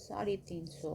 350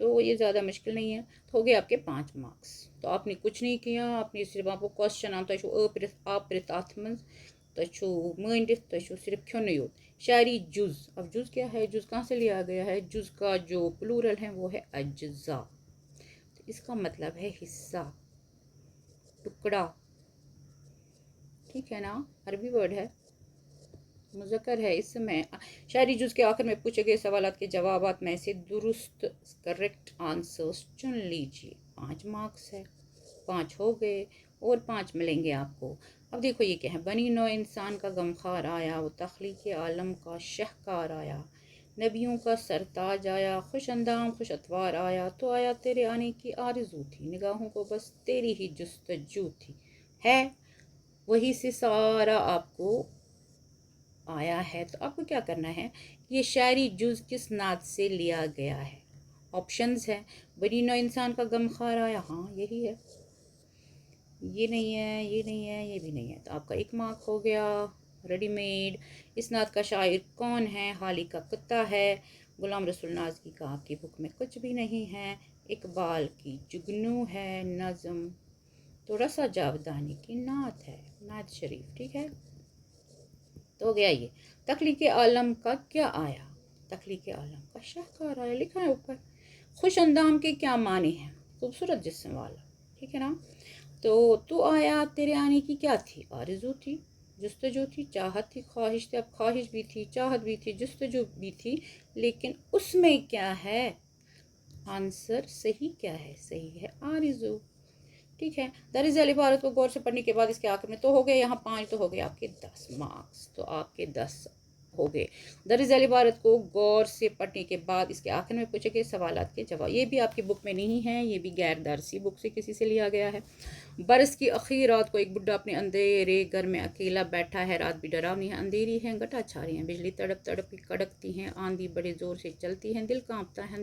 تو یہ زیادہ مشکل نہیں ہے. تو ہو گئے آپ کے 5 مارکس. تو آپ نے کچھ نہیں کیا، آپ نے صرف آپ کو کوشچن آتا ہے آپ رت ات من تھی مندت تھی صرف کھونے یوت. شعری جز. اب جز کیا ہے؟ جز کہاں سے لیا گیا ہے؟ جز کا جو پلورل ہے وہ ہے اجزا. تو اس کا مطلب ہے حصہ، ٹکڑا. ٹھیک ہے نا، عربی ورڈ ہے، مذکر ہے. اس میں شعری جز کے آخر میں پوچھے گئے سوالات کے جوابات میں سے درست کریکٹ آنسرز چن لیجیے. 5 مارکس ہے، 5 ہو گئے اور 5 ملیں گے آپ کو. اب دیکھو یہ کیا ہے. بنی نو انسان کا غمخوار آیا، وہ تخلیق عالم کا شہکار آیا، نبیوں کا سرتاج آیا، خوش اندام خوش اتوار آیا. تو آیا تیرے آنے کی آرزو تھی، نگاہوں کو بس تیری ہی جستجو تھی. ہے وہی سے سارا آپ کو آیا ہے. تو آپ کو کیا کرنا ہے، یہ شاعری جز کس نعت سے لیا گیا ہے؟ آپشنز ہے. بنی نو انسان کا غمخوار آیا، ہاں یہی ہے. یہ نہیں ہے، یہ نہیں ہے، یہ بھی نہیں ہے. تو آپ کا 1 مارک ہو گیا ریڈی میڈ. اس نعت کا شاعر کون ہے؟ حالی کا کتا ہے. غلام رسول نازکی کا آپ کی بک میں کچھ بھی نہیں ہے. اقبال کی جگنو ہے نظم. تو رسا جاودانی کی نعت ہے، نعت شریف. ٹھیک ہے، تو ہو گیا یہ. تخلیق عالم کا کیا آیا؟ تخلیق عالم کا شاہکار آیا، لکھا ہے اوپر. خوش اندام کے کیا معنی ہیں؟ خوبصورت جسم والا. ٹھیک ہے نا. تو آیا تیرے آنے کی کیا تھی؟ آرزو تھی، جستجو تھی، چاہت تھی، خواہش تھی. اب خواہش بھی تھی، چاہت بھی تھی، جستجو بھی تھی، لیکن اس میں کیا ہے؟ آنسر صحیح کیا ہے؟ صحیح ہے آرزو. ٹھیک ہے. درج ذیل عبارت کو غور سے پڑھنے کے بعد اس کے آخر میں تو ہو گئے یہاں 5، تو ہو گئے آپ کے 10 مارکس. تو آپ کے 10 ہو گئے. درج ذیل عبارت کو غور سے پڑھنے کے بعد اس کے آخر میں پوچھے گئے سوالات کے جواب. یہ بھی آپ کی بک میں نہیں ہے، یہ بھی غیر درسی بک سے کسی سے لیا گیا ہے. برس کی اخیر رات کو ایک بڈھا اپنے اندھیرے گھر میں اکیلا بیٹھا ہے. رات بھی ڈراؤنی ہے، اندھیری ہے، گٹا چھا رہی ہیں، بجلی تڑپ تڑپ کڑکتی ہیں، آندھی بڑے زور سے چلتی ہے، دل کانپتا ہے،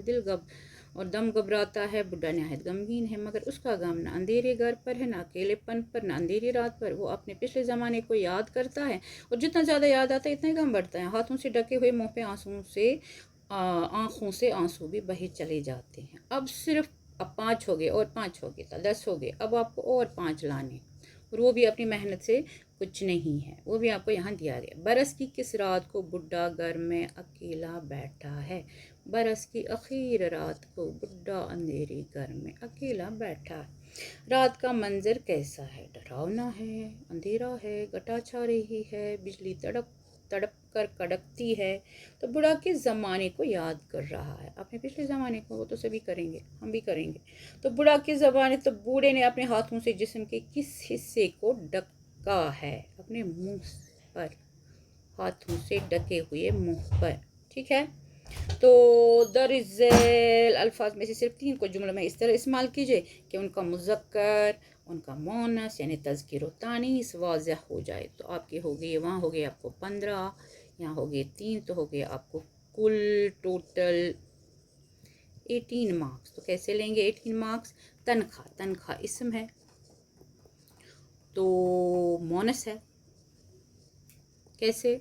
اور دم گھبراتا ہے. بڈھا نہایت غمگین ہے، مگر اس کا غم نہ اندھیرے گھر پر ہے، نہ اکیلے پن پر، نہ اندھیری رات پر. وہ اپنے پچھلے زمانے کو یاد کرتا ہے، اور جتنا زیادہ یاد آتا ہے اتنا ہی غم بڑھتا ہے. ہاتھوں سے ڈھکے ہوئے منہ پہ آنکھوں سے آنسو بھی بہے چلے جاتے ہیں. اب 5 ہو گئے اور 5 ہو گئے تو 10 ہو گئے. اب آپ کو اور 5 لانے، اور وہ بھی اپنی محنت سے کچھ نہیں ہے، وہ بھی آپ کو یہاں دیا گیا. برس کی کس رات کو بڈھا گھر میں اکیلا بیٹھا ہے؟ برس کی اخیر رات کو بڈھا اندھیرے گھر میں اکیلا بیٹھا ہے. رات کا منظر کیسا ہے؟ ڈراؤنا ہے، اندھیرا ہے، گٹا چھا رہی ہے، بجلی تڑپ تڑپ کر کڑکتی ہے. تو بوڑھا کس زمانے کو یاد کر رہا ہے؟ اپنے پچھلے زمانے کو. وہ تو سبھی کریں گے، ہم بھی کریں گے. تو بوڑھا کس زمانے، تو بوڑھے نے اپنے ہاتھوں سے جسم کے کس حصے کو ڈھکا ہے؟ اپنے منہ پر، ہاتھوں سے ڈھکے ہوئے منہ پر. ٹھیک ہے. تو درج ذیل الفاظ میں سے صرف 3 کو جملوں میں اس طرح استعمال کیجئے کہ ان کا مذکر، ان کا مؤنث یعنی تذکیر و تانیث واضح ہو جائے. تو آپ کے ہو گئے، وہاں ہو گئے آپ کو 15، یہاں ہو گئے 3، تو ہو گئے آپ کو کل ٹوٹل 18 مارکس. تو کیسے لیں گے 18 مارکس؟ تنخواہ. تنخواہ اسم ہے تو مؤنث ہے. کیسے؟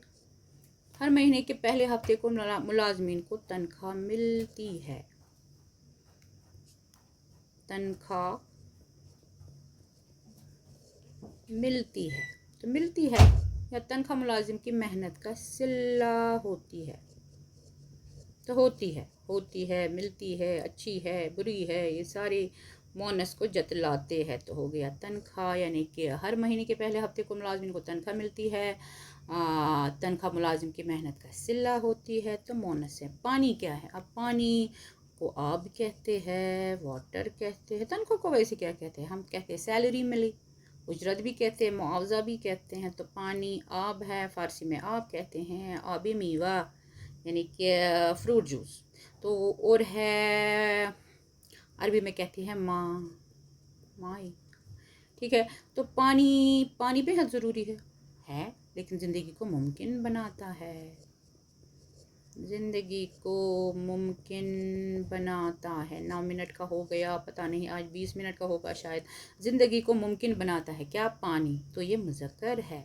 ہر مہینے کے پہلے ہفتے کو ملازمین کو تنخواہ ملتی ہے. تنخواہ ملتی ہے. تو ملتی ہے یا تنخواہ ملازم کی محنت کا صلہ ہوتی ہے. تو ہوتی ہے، ملتی ہے، اچھی ہے، بری ہے، یہ سارے مؤنث کو جتلاتے ہیں. تو ہو گیا تنخواہ، یعنی کہ ہر مہینے کے پہلے ہفتے کو ملازمین کو تنخواہ ملتی ہے. تنخواہ ملازم کی محنت کا صلہ ہوتی ہے، تو مؤنث ہے. پانی کیا ہے؟ اب پانی کو آب کہتے ہیں، واٹر کہتے ہیں. تنخواہ کو ویسے کیا کہتے ہیں؟ ہم کہتے ہیں سیلری ملی، اجرت بھی کہتے ہیں، معاوضہ بھی کہتے ہیں. تو پانی آب ہے، فارسی میں آب کہتے ہیں. آبی میوہ یعنی کہ فروٹ جوس. تو اور ہے عربی میں کہتی ہیں مائی. ٹھیک ہے. تو پانی بے حد ضروری ہے، لیکن زندگی کو ممکن بناتا ہے. زندگی کو ممکن بناتا ہے. 9 منٹ کا ہو گیا، پتہ نہیں آج 20 منٹ کا ہوگا شاید. زندگی کو ممکن بناتا ہے کیا؟ پانی. تو یہ مذکر ہے.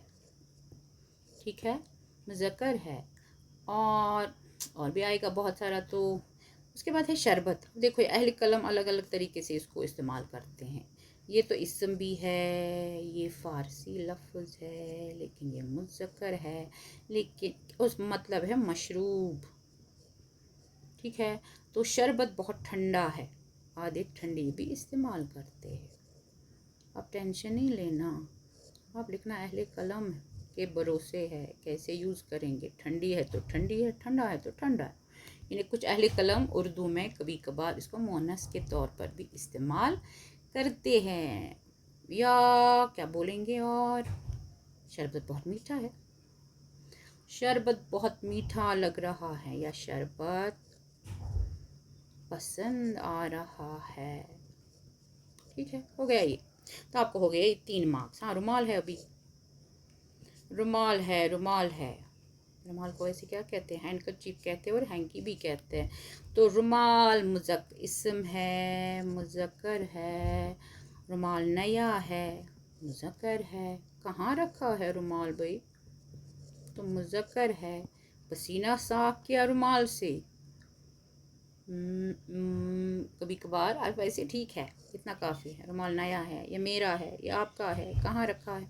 ٹھیک ہے، مذکر ہے. اور بھی آئے گا بہت سارا. تو اس کے بعد ہے شربت. دیکھو اہل قلم الگ الگ طریقے سے اس کو استعمال کرتے ہیں. یہ تو اسم بھی ہے، یہ فارسی لفظ ہے لیکن یہ مذکر ہے، لیکن اس مطلب ہے مشروب. ٹھیک ہے، تو شربت بہت ٹھنڈا ہے، آدھے ٹھنڈی بھی استعمال کرتے ہیں. آپ ٹینشن نہیں لینا، آپ لکھنا اہل قلم کے بھروسے ہے، کیسے یوز کریں گے. ٹھنڈی ہے تو ٹھنڈی ہے، ٹھنڈا ہے تو ٹھنڈا ہے. یعنی کچھ اہل قلم اردو میں کبھی کبھار اس کو مؤنث کے طور پر بھی استعمال کرتے ہیں. یا کیا بولیں گے؟ اور شربت بہت میٹھا ہے، شربت بہت میٹھا لگ رہا ہے، یا شربت پسند آ رہا ہے. ٹھیک ہے، ہو گیا یہ. تو آپ کو ہو گیا یہ 3 مارکس. ہاں رومال ہے، ابھی رومال ہے، رومال ہے. رومال کو ایسے کیا کہتے ہیں؟ ہینڈ کرچیف کہتے ہیں اور ہینکی بھی کہتے ہیں. تو رومال اسم ہے، مذکر ہے. رومال نیا ہے، مذکر ہے. کہاں رکھا ہے رومال بھائی؟ تو مذکر ہے. پسینہ صاف کیا رومال سے. کبھی کبھار آپ ایسے ٹھیک ہے، اتنا کافی ہے. رومال نیا ہے، یہ میرا ہے، یہ آپ کا ہے، کہاں رکھا ہے.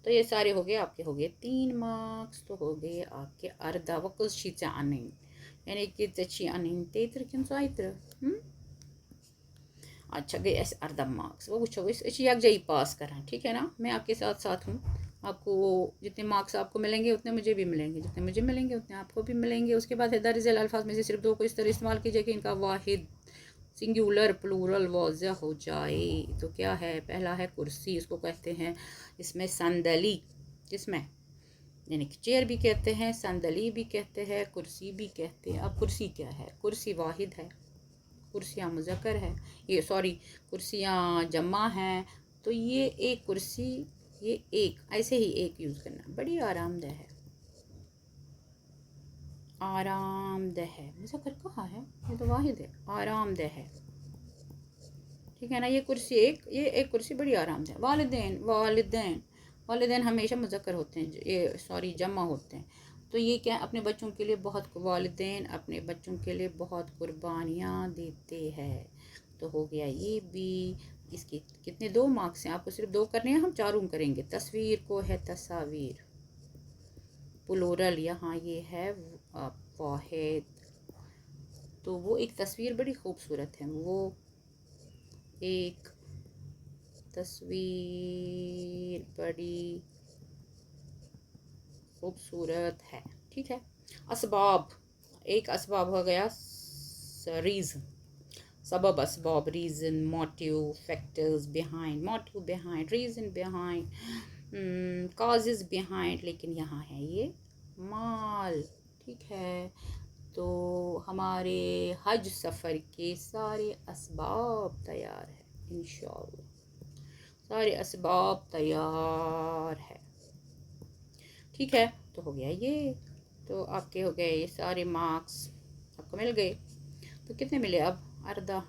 تو یہ سارے ہو گئے آپ کے، ہو گئے 3 مارکس. تو ہو گئے آپ کے اردہ وقت شیچہ اننگ، یعنی کہ تچی اننگ تیتر کن سوائتر. اچھا گئی ایسے اردہ مارکس. وہ وچھو یک جائی پاس کریں. ٹھیک ہے نا، میں آپ کے ساتھ ساتھ ہوں. آپ کو جتنے مارکس آپ کو ملیں گے اتنے مجھے بھی ملیں گے، جتنے مجھے ملیں گے اتنے آپ کو بھی ملیں گے. اس کے بعد ہے درج ذیل الفاظ میں سے صرف 2 کو اس طرح استعمال کیجیے کہ ان کا واحد سنگولر پلورل واضح ہو جائے. تو کیا ہے؟ پہلا ہے کرسی، اس کو کہتے ہیں اس میں صندلی. کس میں؟ یعنی کہ چیئر بھی کہتے ہیں، صندلی بھی کہتے ہیں، کرسی بھی کہتے ہیں. اب کرسی کیا ہے؟ کرسی واحد ہے، کرسیاں مذکر ہے، یہ سوری کرسیاں جمع ہیں. تو یہ ایک کرسی، یہ ایک، ایسے ہی ایک یوز کرنا. بڑی آرام دہ ہے، آرام دہ ہے. مذکر کہاں ہے؟ یہ تو واحد ہے، آرام دہ ہے. ٹھیک ہے نا، یہ کرسی ایک، یہ ایک کرسی بڑی آرام دہ. والدین، والدین، والدین ہمیشہ مذکر ہوتے ہیں، یہ سوری جمع ہوتے ہیں. تو یہ کیا اپنے بچوں کے لیے بہت، والدین اپنے بچوں کے لیے بہت قربانیاں دیتے ہیں. تو ہو گیا یہ بھی. اس کی کتنے 2 مارکس ہیں، آپ کو صرف 2 کرنے ہیں، ہم 4 کریں گے. تصویر کو ہے تصاویر، پلورل یہاں یہ ہے واحد. تو وہ ایک تصویر بڑی خوبصورت ہے، وہ ایک تصویر بڑی خوبصورت ہے. ٹھیک ہے. اسباب، ایک اسباب ہو گیا ریزن، سبب اسباب، reason, motive, factors behind, motive behind, reason behind, causes behind. لیکن یہاں ہے یہ مال. ٹھیک ہے. تو ہمارے حج سفر کے سارے اسباب تیار ہیں انشاءاللہ، سارے اسباب تیار ہے. ٹھیک ہے. تو ہو گیا یہ. تو آپ کے ہو گئے یہ سارے مارکس آپ کو مل گئے. تو کتنے ملے اب؟ اردہ.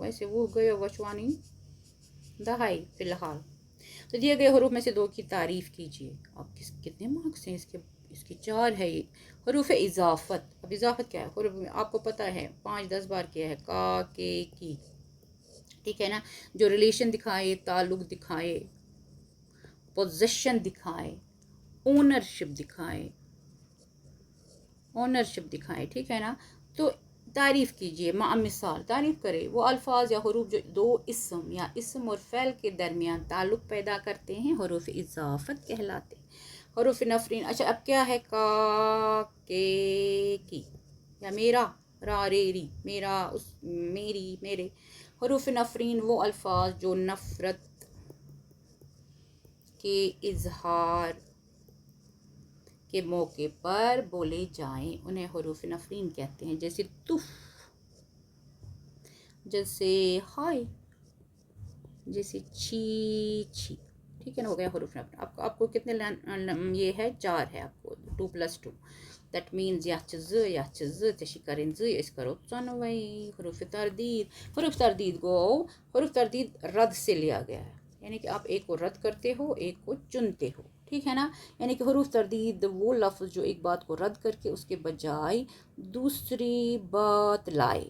ویسے وہ گئے وشوانی دہائی فی الحال. تو دیے گئے حروف میں سے 2 کی تعریف کیجیے. اب کتنے مارکس ہیں اس کے؟ اس کی 4 ہے. یہ حروف اضافت. اب اضافت کیا ہے؟ حروف آپ کو پتہ ہے 5-10 بار کیا ہے، کا، کے، کی. ٹھیک ہے نا، جو ریلیشن دکھائے، تعلق دکھائے، پوزیشن دکھائے، اونرشپ دکھائے، اونرشپ دکھائے. ٹھیک ہے نا. تو تعریف کیجئے، مع مثال تعریف کرے. وہ الفاظ یا حروف جو 2 اسم یا اسم اور فعل کے درمیان تعلق پیدا کرتے ہیں حروف اضافت کہلاتے ہیں. حروف نفرین. اچھا اب کیا ہے؟ کا، کے، کی، یا میرا، را، رے، ری، میرا، اس، میری، میرے. حروف نفرین وہ الفاظ جو نفرت کے اظہار کے موقع پر بولے جائیں انہیں حروف نفرین کہتے ہیں. جیسے تف، جیسے ہائے، جیسے چھی چھی. ٹھیک ہے نا، ہو گیا حروف نفرین. آپ کو کتنے یہ ہے؟ 4 ہے آپ کو، 2+2. دیٹ مینز یہ چیز، یہ چیز تشی کریں زی، اس کرو ژۄنوَے. حروف تردید. حروف تردید گو، حروف تردید رد سے لیا گیا ہے، یعنی کہ آپ ایک کو رد کرتے ہو، ایک کو چنتے ہو. ٹھیک ہے نا. یعنی کہ حروف تردید وہ لفظ جو ایک بات کو رد کر کے اس کے بجائے دوسری بات لائے.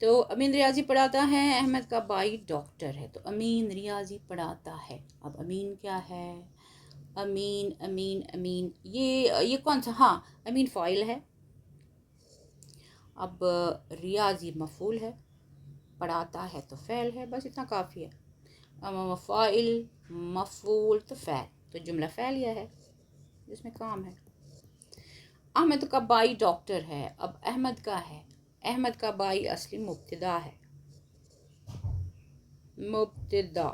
تو امین ریاضی پڑھاتا ہے، احمد کا بھائی ڈاکٹر ہے، تو امین ریاضی پڑھاتا ہے۔ اب امین کیا ہے؟ امین امین امین یہ کون سا؟ ہاں، امین فاعل ہے، اب ریاضی مفعول ہے، پڑھاتا ہے تو فعل ہے، بس اتنا کافی ہے۔ فاعل مفعول تو فعل، تو جملہ فعلیہ ہے جس میں کام ہے۔ احمد کا بھائی ڈاکٹر ہے، اب احمد کا ہے، احمد کا بھائی اصلی مبتدا ہے، مبتدا،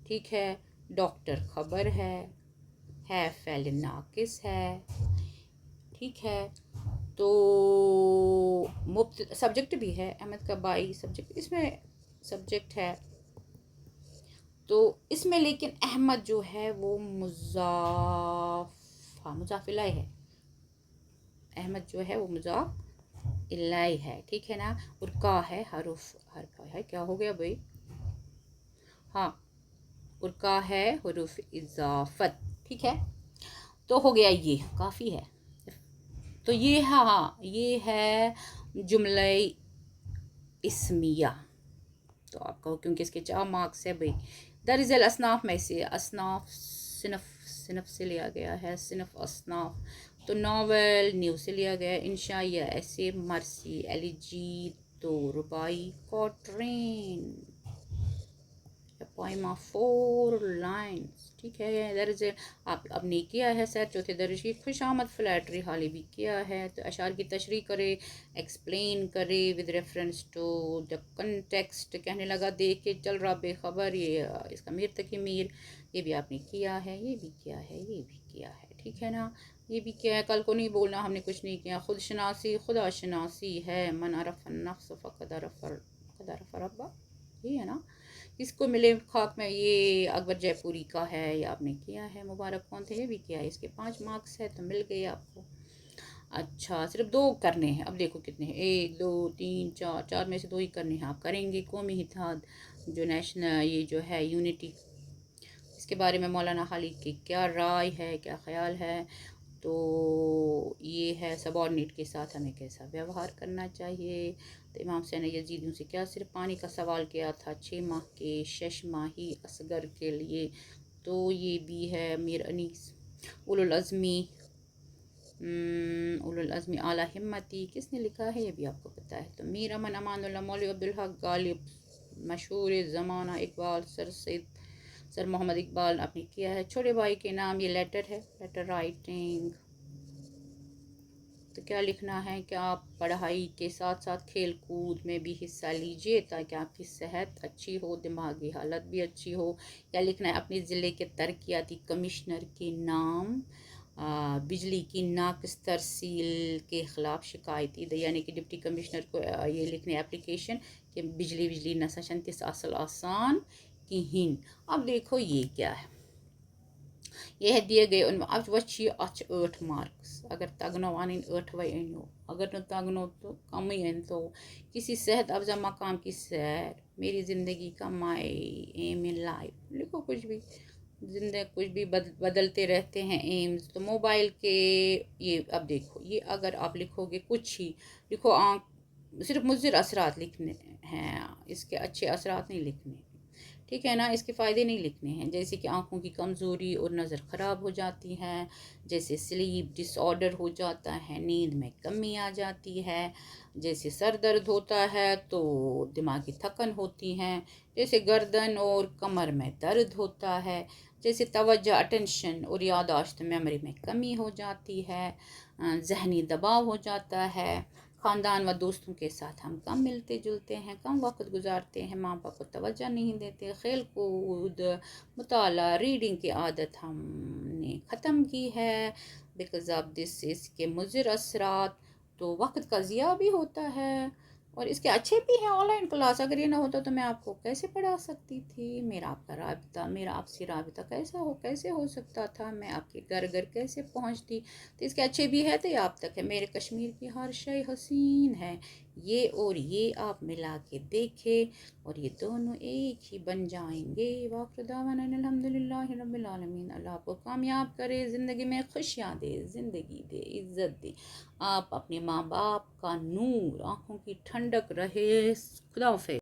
ٹھیک ہے، ڈاکٹر خبر ہے فعل ناقص ہے، ٹھیک ہے، تو سبجیکٹ بھی ہے، احمد کا بھائی سبجیکٹ، اس میں سبجیکٹ ہے، تو اس میں لیکن احمد جو ہے وہ مضاف الیہ ہے، احمد جو ہے وہ مضاف الیہ ہے، ٹھیک ہے نا، اور کا ہے حرف ہے، کیا ہو گیا بھائی؟ ہاں، اور کا ہے حروف اضافت، ٹھیک ہے، تو ہو گیا، یہ کافی ہے۔ تو یہ یہ ہے جملہ اسمیہ، تو آپ کو کیونکہ اس کے 4 مارکس ہے بھائی۔ دراصل اصناف میں سے، اصناف صنف سے لیا گیا ہے، صنف اصناف، تو ناول نیو سے لیا گیا ہے، انشائیہ ایسے، مرثی ایلیجی، تو رباعی کوٹرین، پوئما 4 لائنز، ٹھیک ہے، درج آپ نے کیا ہے سر چوتھے درج کی خوش آمد فلیٹری حالی بھی کیا ہے، تو اشعار کی تشریح کرے، ایکسپلین کرے with reference to the context, کہنے لگا دیکھ کے چل رہا بے خبر، یہ اس کا میر تک میر، یہ بھی آپ نے کیا ہے، یہ بھی کیا ہے، یہ بھی کیا ہے، ٹھیک ہے نا، یہ بھی کیا ہے، کل کو نہیں بولنا ہم نے کچھ نہیں کیا، خود شناسی خدا شناسی ہے، من عرف النفس فقد عرف ربہ، یہ ہے نا، اس کو ملے خاک میں، یہ اکبر جے پوری کا ہے، یہ آپ نے کیا ہے، مبارک کون تھے، یہ بھی کیا ہے، اس کے 5 مارکس ہے، تو مل گئے آپ کو۔ اچھا، صرف 2 کرنے ہیں، اب دیکھو کتنے ہیں، 1 2 3 4، 4 میں سے 2 ہی کرنے ہیں، آپ کریں گے قومی اتحاد جو نیشنل، یہ جو ہے یونٹی، اس کے بارے میں مولانا خالد کی کیا رائے ہے، کیا خیال ہے، تو یہ ہے سبارڈینیٹ کے ساتھ ہمیں کیسا ویوہار کرنا چاہیے، تو امام حسین یزید ان سے کیا صرف پانی کا سوال کیا تھا 6 ماہ کے 6 ماہی اصغر کے لیے، تو یہ بھی ہے میر انیس، اولو العزمی اعلیٰ ہمتی، کس نے لکھا ہے یہ بھی آپ کو پتہ ہے، تو میر امن امان اللہ مولوی عبدالحق غالب، مشہور زمانہ اقبال، سر محمد اقبال آپ نے کیا ہے، چھوٹے بھائی کے نام، یہ لیٹر ہے، لیٹر رائٹنگ، تو کیا لکھنا ہے کہ آپ پڑھائی کے ساتھ ساتھ کھیل کود میں بھی حصہ لیجئے تاکہ آپ کی صحت اچھی ہو، دماغی حالت بھی اچھی ہو، یا لکھنا ہے اپنے ضلع کے ترقیاتی کمشنر کے نام بجلی کی ناقص ترسیل کے خلاف شکایتی، یعنی کہ ڈپٹی کمشنر کو یہ لکھنے اپلیکیشن کہ بجلی نسا تس اصل آسان کہین۔ اب دیکھو یہ کیا ہے، یہ دیے گئے ان اب وچ یہ 8 مارکس، اگر تگنو ان 8 انو، اگر نہ تگنو تو کم ہی ان، تو کسی صحت افزا مقام کی سیر، میری زندگی کا مائی ایم ان لائف، لکھو کچھ بھی، زندگی کچھ بھی بدلتے رہتے ہیں ایمز، تو موبائل کے یہ اب دیکھو، یہ اگر آپ لکھو گے کچھ ہی لکھو، صرف مضر اثرات لکھنے ہیں، اس کے اچھے اثرات نہیں لکھنے، ٹھیک ہے نا، اس کے فائدے نہیں لکھنے ہیں، جیسے کہ آنکھوں کی کمزوری اور نظر خراب ہو جاتی ہے، جیسے سلیپ ڈس آرڈر ہو جاتا ہے، نیند میں کمی آ جاتی ہے، جیسے سر درد ہوتا ہے تو دماغی تھکن ہوتی ہیں، جیسے گردن اور کمر میں درد ہوتا ہے، جیسے توجہ اٹینشن اور یادداشت میموری میں کمی ہو جاتی ہے، ذہنی دباؤ ہو جاتا ہے، خاندان و دوستوں کے ساتھ ہم کم ملتے جلتے ہیں، کم وقت گزارتے ہیں، ماں باپ کو توجہ نہیں دیتے، کھیل کود، مطالعہ، ریڈنگ کی عادت ہم نے ختم کی ہے، بیکاز آف دس، اس کے مضر اثرات، تو وقت کا ضیاع بھی ہوتا ہے، اور اس کے اچھے بھی ہیں، آن لائن کلاس، اگر یہ نہ ہوتا تو میں آپ کو کیسے پڑھا سکتی تھی، میرا آپ کا رابطہ، میرا آپ سے رابطہ کیسے ہو سکتا تھا، میں آپ کے گھر کیسے پہنچتی، تو اس کے اچھے بھی ہے، تو یہ آپ تک ہے، میرے کشمیر کی ہر شے حسین ہے، یہ اور یہ آپ ملا کے دیکھیں اور یہ دونوں ایک ہی بن جائیں گے۔ وآخر دعوانا الحمدللہ رب العالمین۔ اللہ آپ کو کامیاب کرے، زندگی میں خوشیاں دے، زندگی دے، عزت دے، آپ اپنے ماں باپ کا نور، آنکھوں کی ٹھنڈک رہے۔ خدا حافظ۔